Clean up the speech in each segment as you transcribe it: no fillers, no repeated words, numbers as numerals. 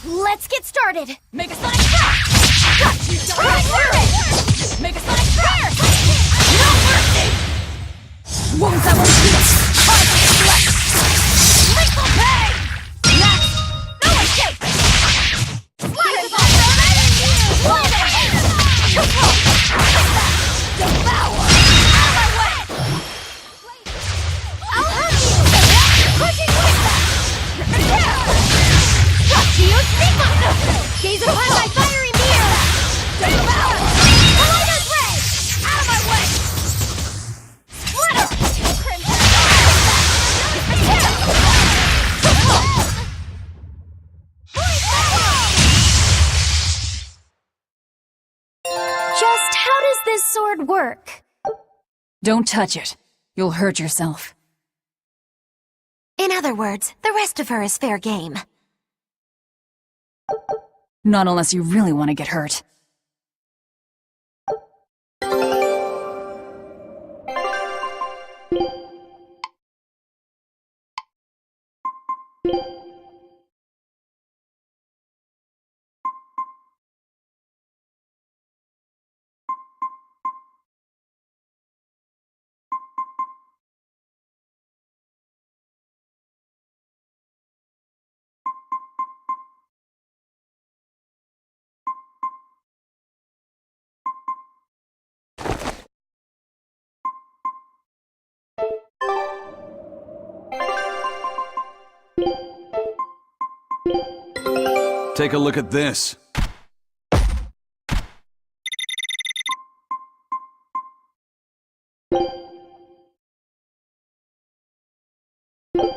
Let's get started! Make a sonic shot! Got you! Right through it! Make a sonic shot! No mercy! Wounds that will heal! Positive flex! Lethal pay! Next! No escape! Slice all thrown at you! Hold it! Control! Devour! Out of my way! I'll hurt you! Pushing with that! Gaze upon my fiery mirror! Devour! Collider's ray! Out of my way! Splitter! Crimson! Just how does this sword work? Don't touch it. You'll hurt yourself. In other words, the rest of her is fair game. Not unless you really want to get hurt. Take a look at this.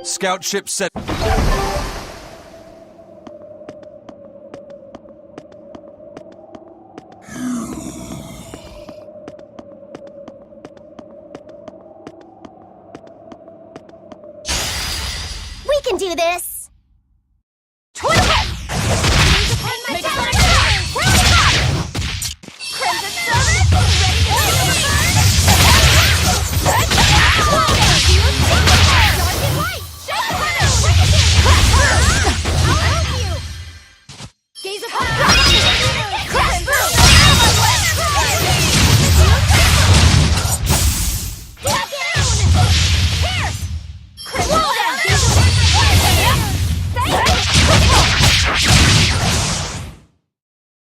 Scout ship set. We can do this!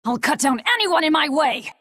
I'll cut down anyone in my way!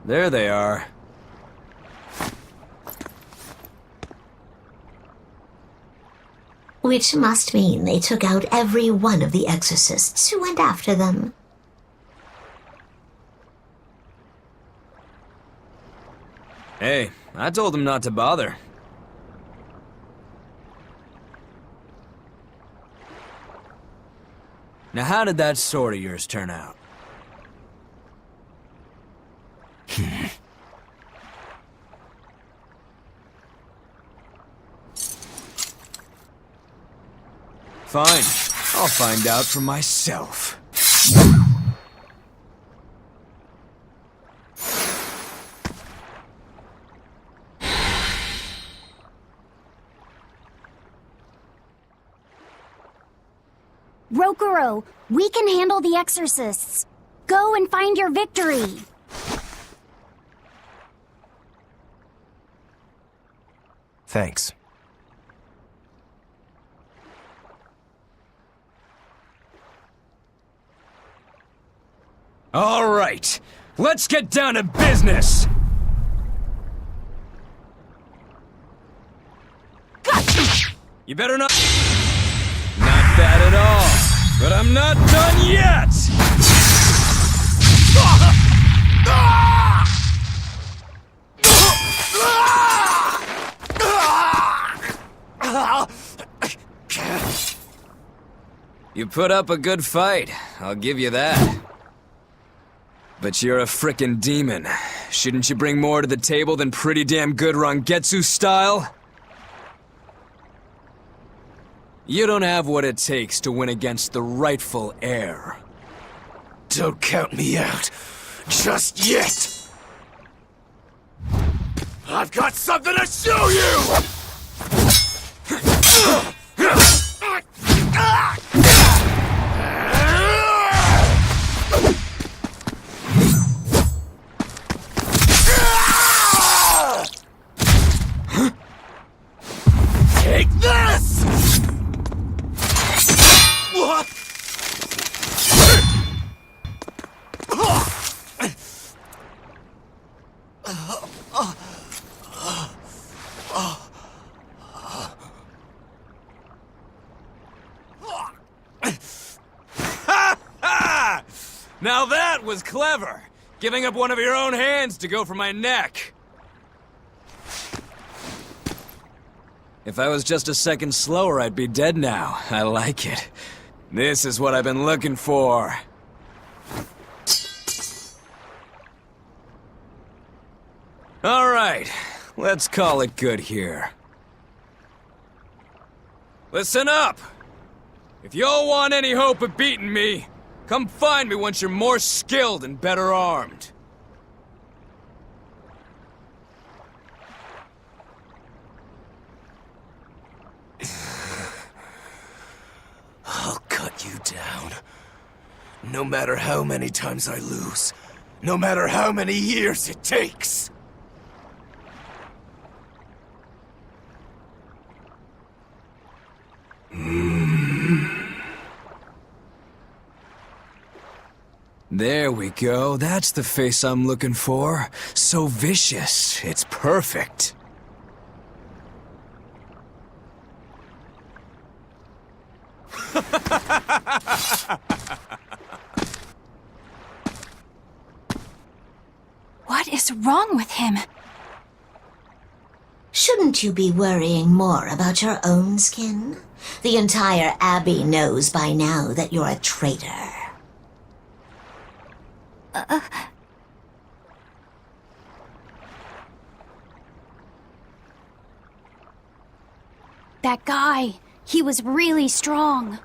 There they are. Which must mean they took out every one of the exorcists who went after them. Hey, I told them not to bother. Now how did that sword of yours turn out? Fine, I'll find out for myself. Rokuro, we can handle the exorcists. Go and find your victory. Thanks. All right, let's get down to business. Gotcha. You better not... Not bad at all, but I'm not done yet! You put up a good fight, I'll give you that. But you're a frickin' demon. Shouldn't you bring more to the table than pretty damn good Rangetsu style? You don't have what it takes to win against the rightful heir. Don't count me out. Just yet! I've got something to show you! Take this! What? Now that was clever! Giving up one of your own hands to go for my neck. If I was just a second slower, I'd be dead now. I like it. This is what I've been looking for. All right, let's call it good here. Listen up! If y'all want any hope of beating me, come find me once you're more skilled and better armed. I'll cut you down. No matter how many times I lose. No matter how many years it takes. There we go. That's the face I'm looking for. So vicious. It's perfect. What is wrong with him? Shouldn't you be worrying more about your own skin? The entire Abbey knows by now that you're a traitor. That guy, he was really strong.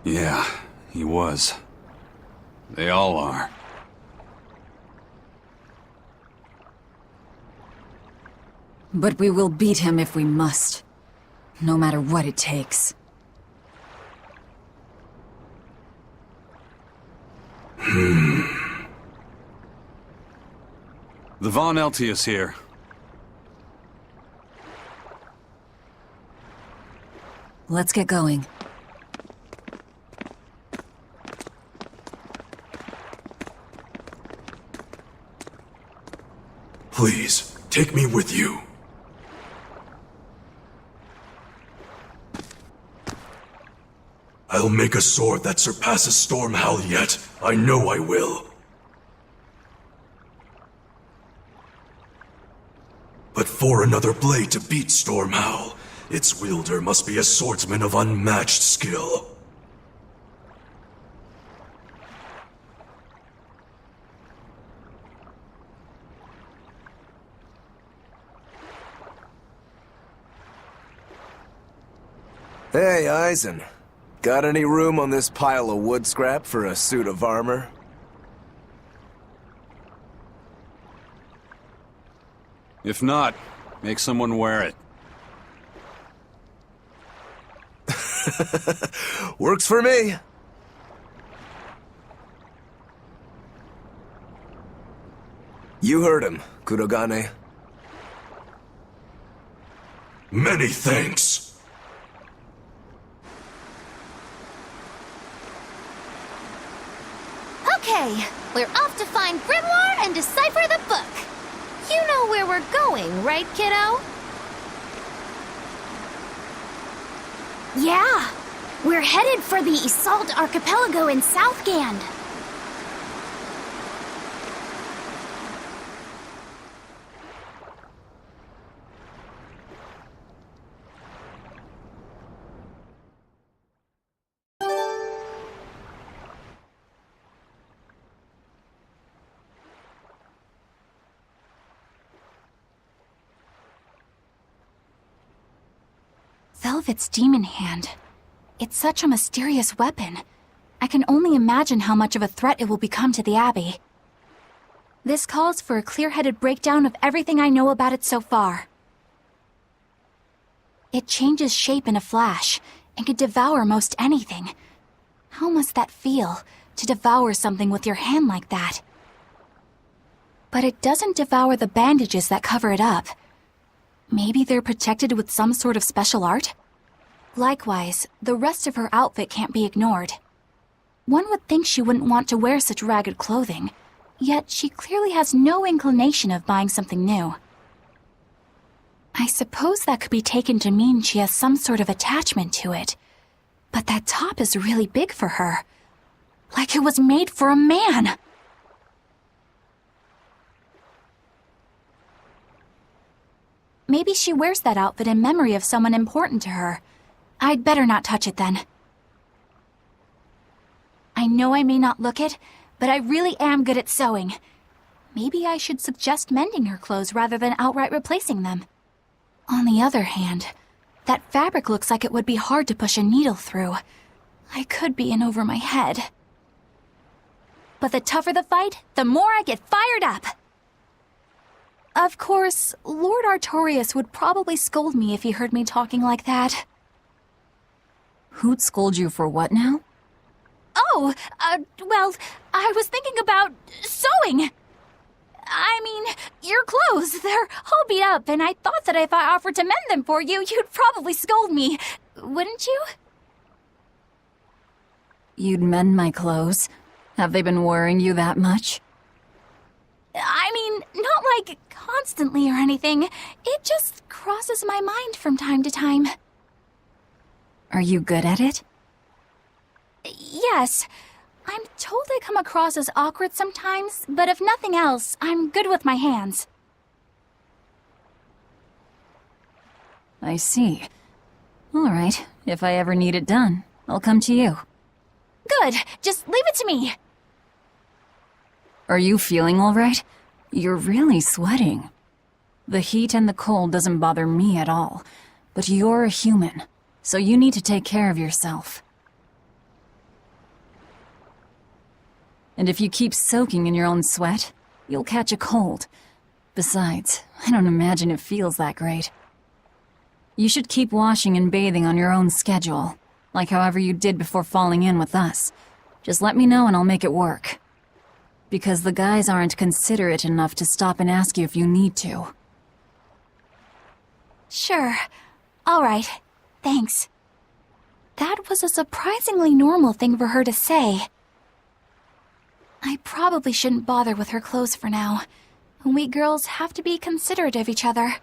Yeah, he was. They all are. But we will beat him if we must. No matter what it takes. The Von Eltius here. Let's get going. Please, take me with you. I'll make a sword that surpasses Stormhowl yet. I know I will. But for another blade to beat Stormhowl, its wielder must be a swordsman of unmatched skill. Hey, Eisen. Got any room on this pile of wood scrap for a suit of armor? If not, make someone wear it. Works for me. You heard him, Kurogane. Many thanks. Okay, we're off to find Grimoire and decipher the book. You know where we're going, right, kiddo? Yeah, we're headed for the Isolde Archipelago in Southgand. Velvet's demon hand. It's such a mysterious weapon. I can only imagine how much of a threat it will become to the Abbey. This calls for a clear-headed breakdown of everything I know about it so far. It changes shape in a flash, and can devour most anything. How must that feel, to devour something with your hand like that? But it doesn't devour the bandages that cover it up. Maybe they're protected with some sort of special art? Likewise, the rest of her outfit can't be ignored. One would think she wouldn't want to wear such ragged clothing, yet she clearly has no inclination of buying something new. I suppose that could be taken to mean she has some sort of attachment to it, but that top is really big for her. Like it was made for a man! Maybe she wears that outfit in memory of someone important to her. I'd better not touch it then. I know I may not look it, but I really am good at sewing. Maybe I should suggest mending her clothes rather than outright replacing them. On the other hand, that fabric looks like it would be hard to push a needle through. I could be in over my head. But the tougher the fight, the more I get fired up! Of course, Lord Artorias would probably scold me if he heard me talking like that. Who'd scold you for what now? Oh, well, I was thinking about sewing. I mean, your clothes, they're all beat up, and I thought that if I offered to mend them for you, you'd probably scold me. Wouldn't you? You'd mend my clothes? Have they been worrying you that much? I mean, not like constantly or anything. It just crosses my mind from time to time. Are you good at it? Yes. I'm told I come across as awkward sometimes, but if nothing else, I'm good with my hands. I see. All right, if I ever need it done, I'll come to you. Good. Just leave it to me. Are you feeling all right? You're really sweating. The heat and the cold doesn't bother me at all, but you're a human, so you need to take care of yourself. And if you keep soaking in your own sweat, you'll catch a cold. Besides, I don't imagine it feels that great. You should keep washing and bathing on your own schedule, like however you did before falling in with us. Just let me know and I'll make it work. Because the guys aren't considerate enough to stop and ask you if you need to. Sure. All right. Thanks. That was a surprisingly normal thing for her to say. I probably shouldn't bother with her clothes for now. We girls have to be considerate of each other.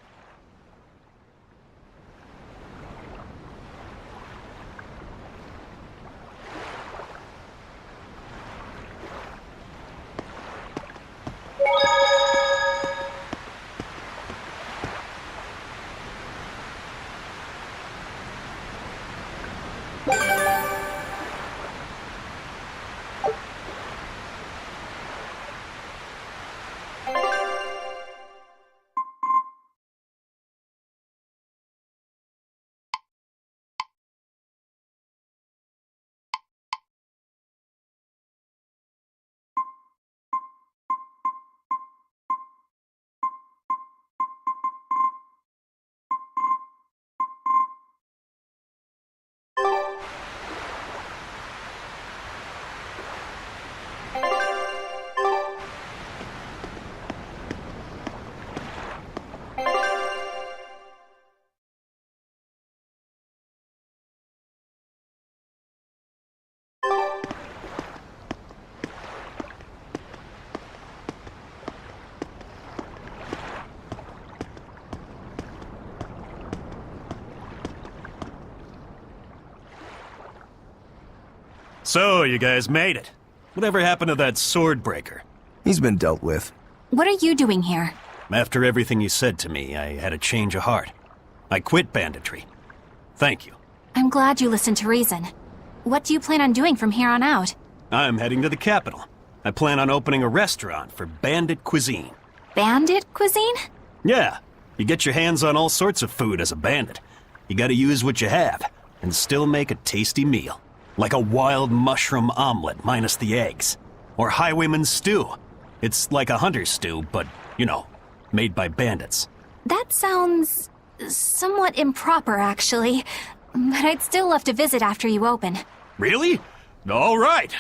So, you guys made it. Whatever happened to that sword breaker? He's been dealt with. What are you doing here? After everything you said to me, I had a change of heart. I quit banditry. Thank you. I'm glad you listened to reason. What do you plan on doing from here on out? I'm heading to the capital. I plan on opening a restaurant for bandit cuisine. Bandit cuisine? Yeah, you get your hands on all sorts of food as a bandit. You gotta use what you have, and still make a tasty meal. Like a wild mushroom omelet minus the eggs. Or highwayman's stew. It's like a hunter's stew, but, you know, made by bandits. That sounds somewhat improper, actually. But I'd still love to visit after you open. Really? All right.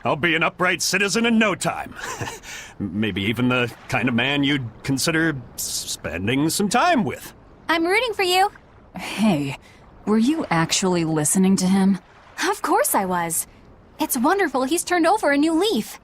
I'll be an upright citizen in no time. Maybe even the kind of man you'd consider spending some time with. I'm rooting for you. Hey, were you actually listening to him? Of course I was. It's wonderful he's turned over a new leaf.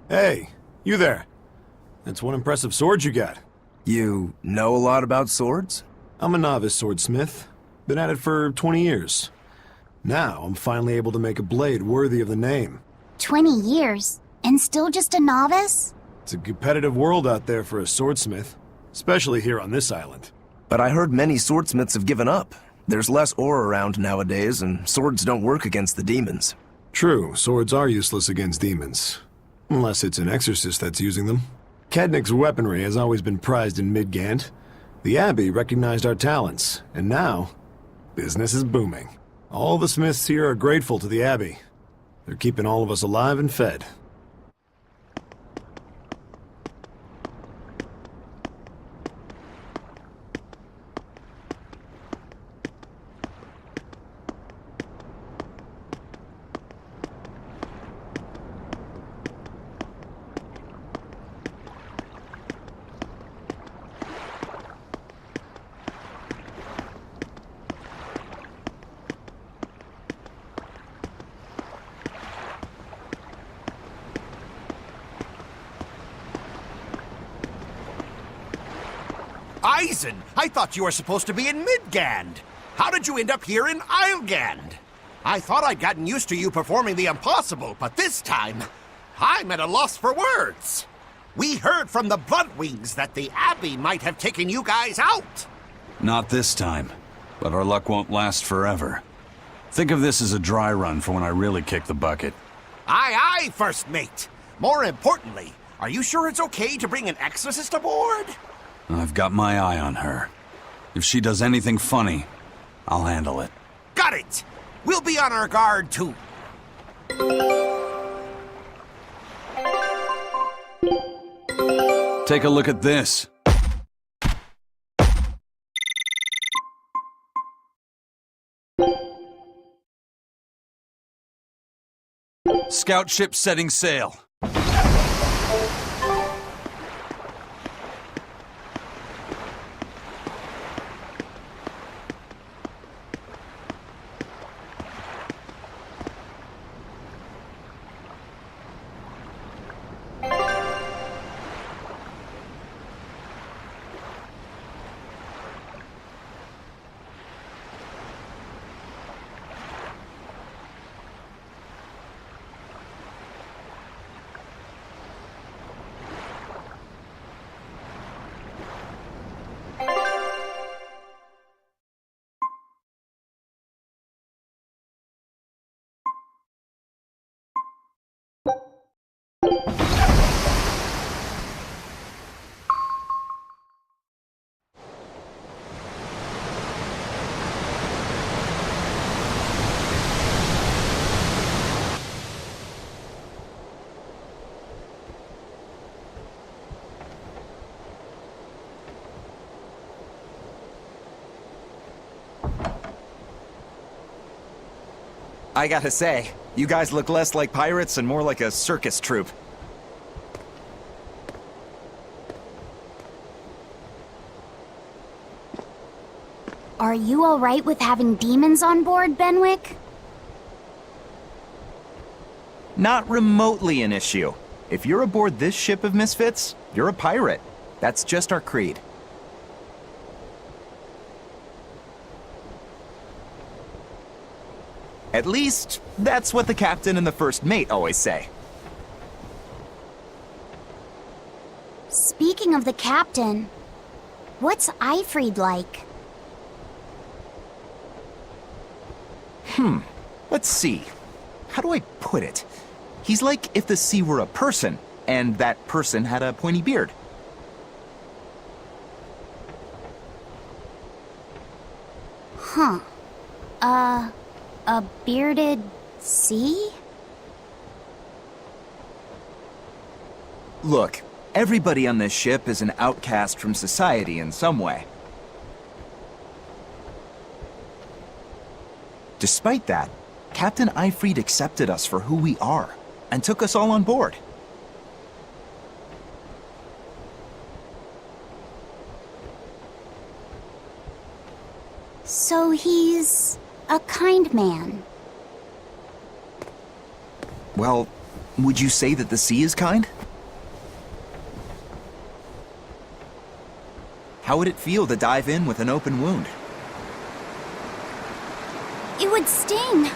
Hey, you there. That's one impressive sword you got. You know a lot about swords? I'm a novice swordsmith. Been at it for 20 years. Now, I'm finally able to make a blade worthy of the name. 20 years? And still just a novice? It's a competitive world out there for a swordsmith. Especially here on this island. But I heard many swordsmiths have given up. There's less ore around nowadays, and swords don't work against the demons. True, swords are useless against demons. Unless it's an exorcist that's using them. Kednik's weaponry has always been prized in Midgand. The Abbey recognized our talents, and now, business is booming. All the smiths here are grateful to the Abbey. They're keeping all of us alive and fed. Eisen, I thought you were supposed to be in Midgand. How did you end up here in Islegand? I thought I'd gotten used to you performing the impossible, but this time, I'm at a loss for words. We heard from the Bloodwings that the Abbey might have taken you guys out. Not this time, but our luck won't last forever. Think of this as a dry run for when I really kick the bucket. Aye, aye, First Mate. More importantly, are you sure it's okay to bring an exorcist aboard? I've got my eye on her. If she does anything funny, I'll handle it. Got it! We'll be on our guard, too. Take a look at this. Scout ship setting sail. I gotta say, you guys look less like pirates and more like a circus troupe. Are you alright with having demons on board, Benwick? Not remotely an issue. If you're aboard this ship of misfits, you're a pirate. That's just our creed. At least, that's what the captain and the first mate always say. Speaking of the captain, what's Eifried like? Let's see. How do I put it? He's like if the sea were a person, and that person had a pointy beard. Huh. A bearded sea? Look, everybody on this ship is an outcast from society in some way. Despite that, Captain Eifried accepted us for who we are, and took us all on board. So he's a kind man. Well, would you say that the sea is kind? How would it feel to dive in with an open wound? It would sting.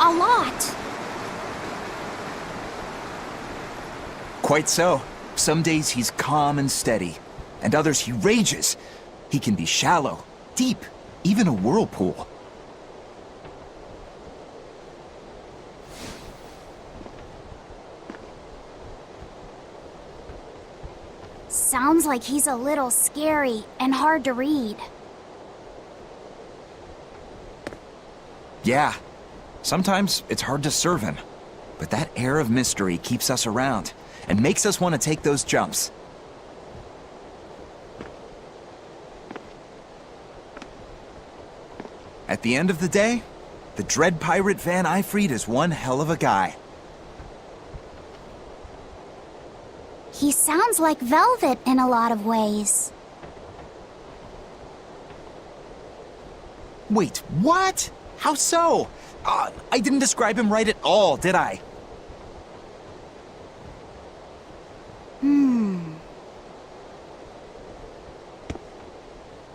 A lot. Quite so. Some days he's calm and steady, and others he rages. He can be shallow, deep, even a whirlpool. Sounds like he's a little scary and hard to read. Yeah. Sometimes it's hard to serve him, but that air of mystery keeps us around and makes us want to take those jumps. At the end of the day, the dread pirate Van Eifried is one hell of a guy. He sounds like velvet in a lot of ways. Wait, what? How so? I didn't describe him right at all, did I?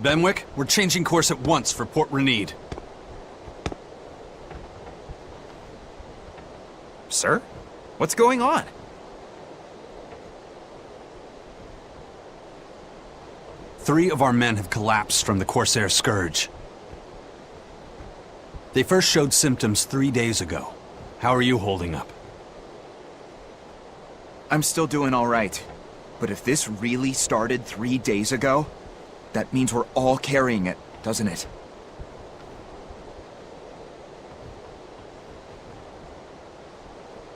Benwick, we're changing course at once for Port Renede. Sir? What's going on? 3 of our men have collapsed from the Corsair Scourge. They first showed symptoms 3 days ago. How are you holding up? I'm still doing all right. But if this really started 3 days ago, that means we're all carrying it, doesn't it?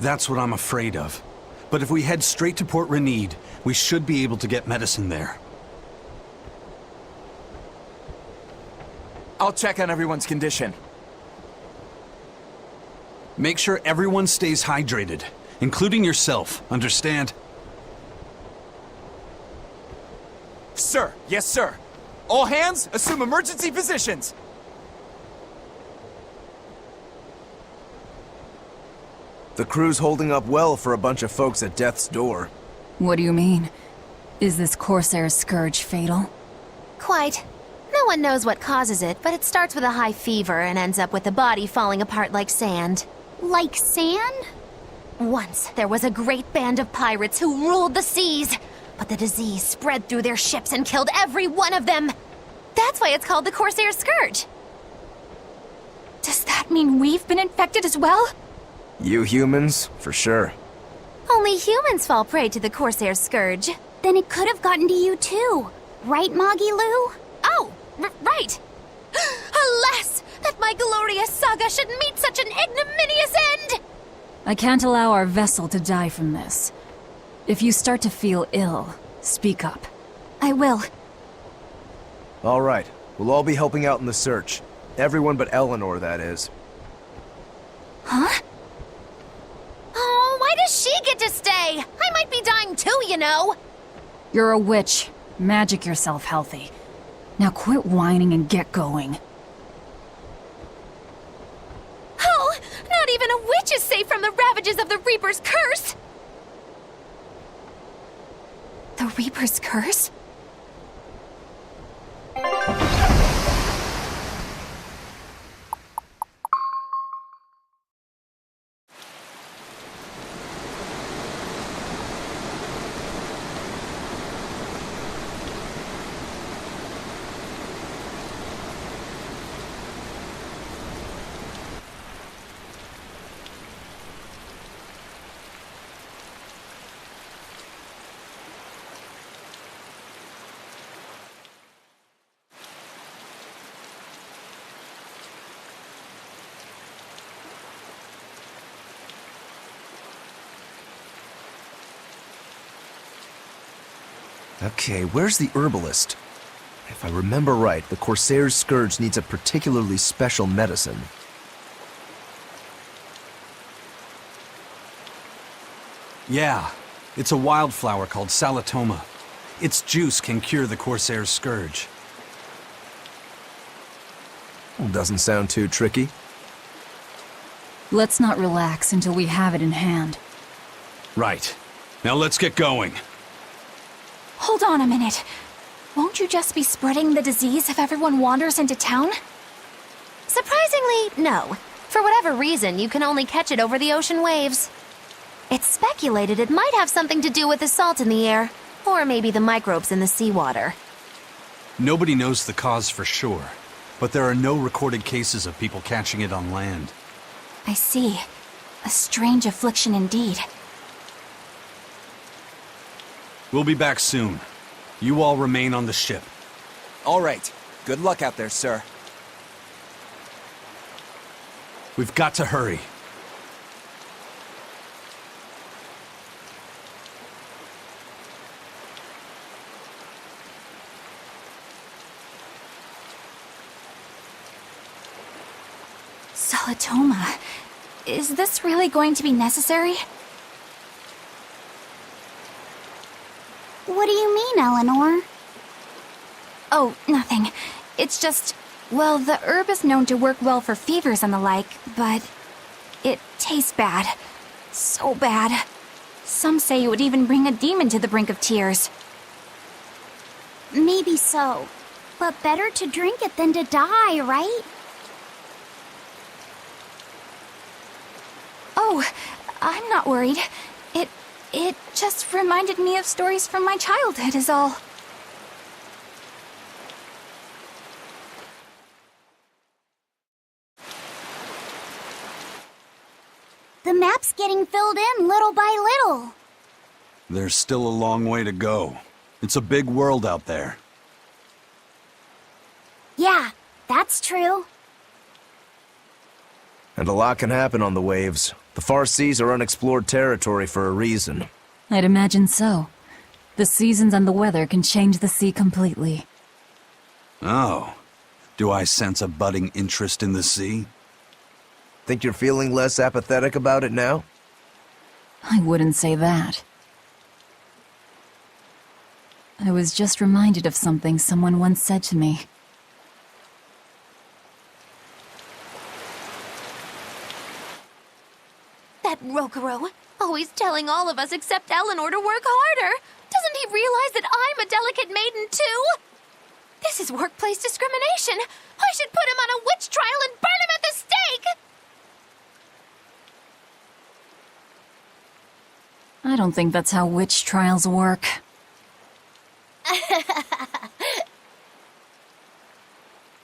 That's what I'm afraid of. But if we head straight to Port Renede, we should be able to get medicine there. I'll check on everyone's condition. Make sure everyone stays hydrated, including yourself, understand? Sir, yes sir. All hands, assume emergency positions. The crew's holding up well for a bunch of folks at death's door. What do you mean? Is this Corsair Scourge fatal? Quite. No one knows what causes it, but it starts with a high fever and ends up with the body falling apart like sand. Like sand? Once, there was a great band of pirates who ruled the seas, but the disease spread through their ships and killed every one of them. That's why it's called the Corsair Scourge. Does that mean we've been infected as well? You humans, for sure. Only humans fall prey to the Corsair Scourge. Then it could have gotten to you too. Right, Moggy Lou? Oh, right! Alas, that my glorious saga should meet such an ignominious end! I can't allow our vessel to die from this. If you start to feel ill, speak up. I will. All right, we'll all be helping out in the search. Everyone but Eleanor, that is. Huh? Oh, why does she get to stay? I might be dying too, you know. You're a witch. Magic yourself healthy. Now quit whining and get going. Oh, not even a witch is safe from the ravages of the Reaper's curse! The Reaper's curse? Okay, where's the herbalist? If I remember right, the Corsair's Scourge needs a particularly special medicine. Yeah, it's a wildflower called Salatoma. Its juice can cure the Corsair's Scourge. Doesn't sound too tricky. Let's not relax until we have it in hand. Right. Now let's get going. Hold on a minute. Won't you just be spreading the disease if everyone wanders into town? Surprisingly, no. For whatever reason, you can only catch it over the ocean waves. It's speculated it might have something to do with the salt in the air, or maybe the microbes in the seawater. Nobody knows the cause for sure, but there are no recorded cases of people catching it on land. I see. A strange affliction indeed. We'll be back soon. You all remain on the ship. All right. Good luck out there, sir. We've got to hurry. Salatoma. Is this really going to be necessary? What do you mean, Eleanor? Oh, nothing. It's just, well, the herb is known to work well for fevers and the like, but it tastes bad. So bad. Some say it would even bring a demon to the brink of tears. Maybe so. But better to drink it than to die, right? Oh, I'm not worried. It just reminded me of stories from my childhood is all. The map's getting filled in little by little. There's still a long way to go. It's a big world out there. Yeah, that's true. And a lot can happen on the waves. The far seas are unexplored territory for a reason. I'd imagine so. The seasons and the weather can change the sea completely. Oh. Do I sense a budding interest in the sea? Think you're feeling less apathetic about it now? I wouldn't say that. I was just reminded of something someone once said to me. That Rokuro, always telling all of us except Eleanor to work harder. Doesn't he realize that I'm a delicate maiden too? This is workplace discrimination. I should put him on a witch trial and burn him at the stake! I don't think that's how witch trials work.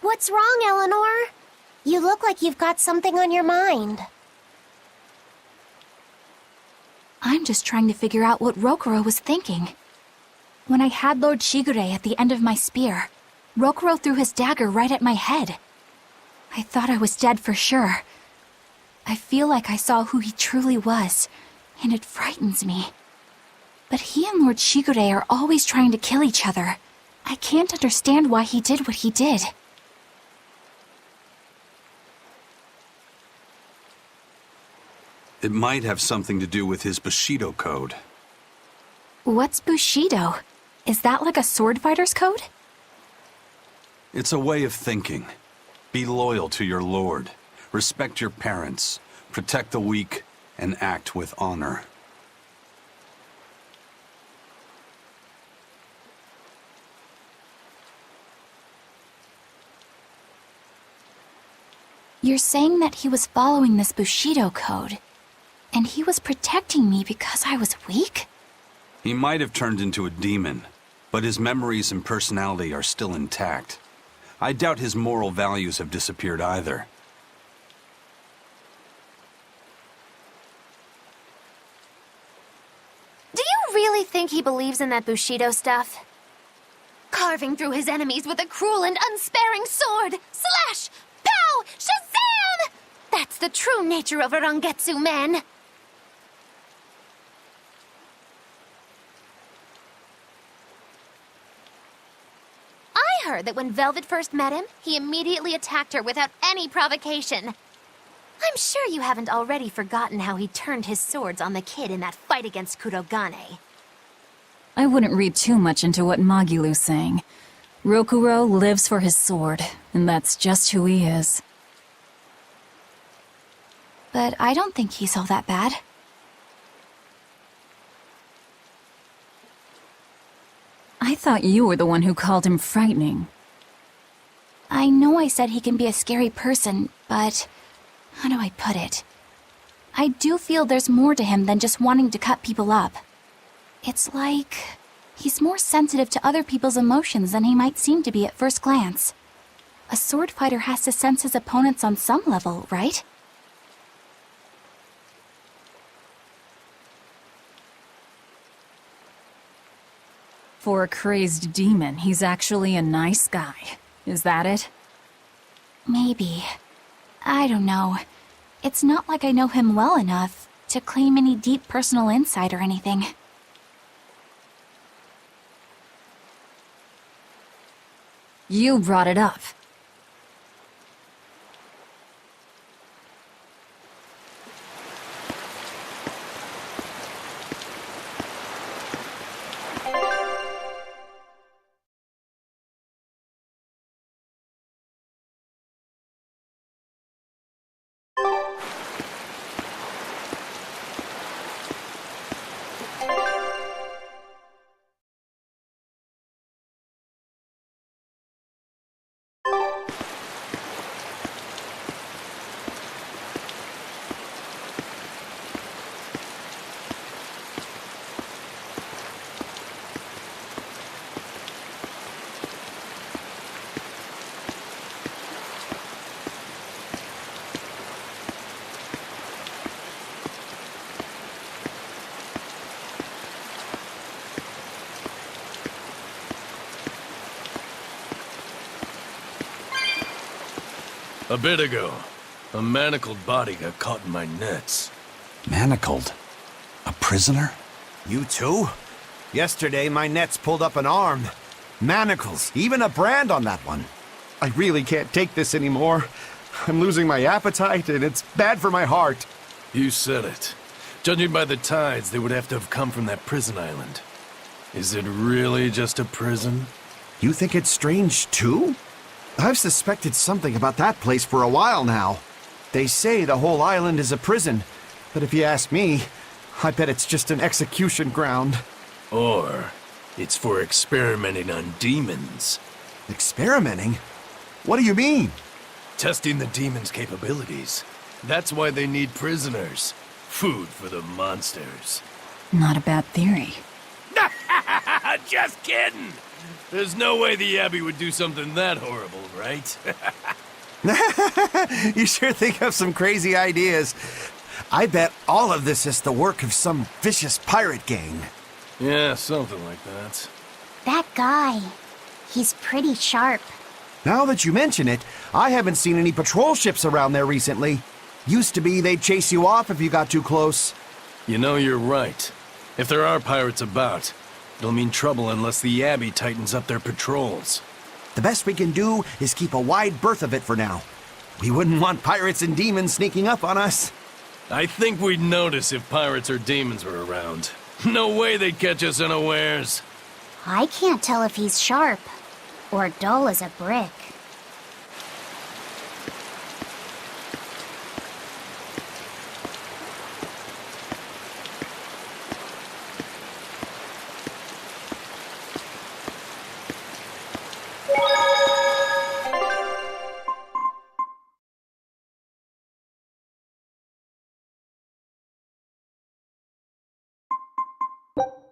What's wrong, Eleanor? You look like you've got something on your mind. I'm just trying to figure out what Rokuro was thinking. When I had Lord Shigure at the end of my spear, Rokuro threw his dagger right at my head. I thought I was dead for sure. I feel like I saw who he truly was, and it frightens me. But he and Lord Shigure are always trying to kill each other. I can't understand why he did what he did. It might have something to do with his Bushido code. What's Bushido? Is that like a sword fighter's code? It's a way of thinking. Be loyal to your lord. Respect your parents. Protect the weak. And act with honor. You're saying that he was following this Bushido code, and he was protecting me because I was weak? He might have turned into a demon, but his memories and personality are still intact. I doubt his moral values have disappeared either. Do you really think he believes in that Bushido stuff? Carving through his enemies with a cruel and unsparing sword! Slash! Pow! Shazam! That's the true nature of a Rangetsu man! I heard that when Velvet first met him, he immediately attacked her without any provocation. I'm sure you haven't already forgotten how he turned his swords on the kid in that fight against Kurogane. I wouldn't read too much into what Magilu's saying. Rokuro lives for his sword, and that's just who he is. But I don't think he's all that bad. I thought you were the one who called him frightening. I know I said he can be a scary person, but how do I put it? I do feel there's more to him than just wanting to cut people up. It's like he's more sensitive to other people's emotions than he might seem to be at first glance. A sword fighter has to sense his opponents on some level, right? For a crazed demon, he's actually a nice guy. Is that it? Maybe. I don't know. It's not like I know him well enough to claim any deep personal insight or anything. You brought it up. A bit ago, a manacled body got caught in my nets. Manacled? A prisoner? You too? Yesterday, my nets pulled up an arm. Manacles, even a brand on that one. I really can't take this anymore. I'm losing my appetite, and it's bad for my heart. You said it. Judging by the tides, they would have to have come from that prison island. Is it really just a prison? You think it's strange, too? I've suspected something about that place for a while now. They say the whole island is a prison, but if you ask me, I bet it's just an execution ground. Or it's for experimenting on demons. Experimenting? What do you mean? Testing the demons' capabilities. That's why they need prisoners. Food for the monsters. Not a bad theory. Just kidding! There's no way the Abbey would do something that horrible, right? You sure think of some crazy ideas. I bet all of this is the work of some vicious pirate gang. Yeah, something like that. That guy. He's pretty sharp. Now that you mention it, I haven't seen any patrol ships around there recently. Used to be they'd chase you off if you got too close. You know, you're right. If there are pirates about, it'll mean trouble unless the Abbey tightens up their patrols. The best we can do is keep a wide berth of it for now. We wouldn't want pirates and demons sneaking up on us. I think we'd notice if pirates or demons were around. No way they'd catch us unawares. I can't tell if he's sharp or dull as a brick. You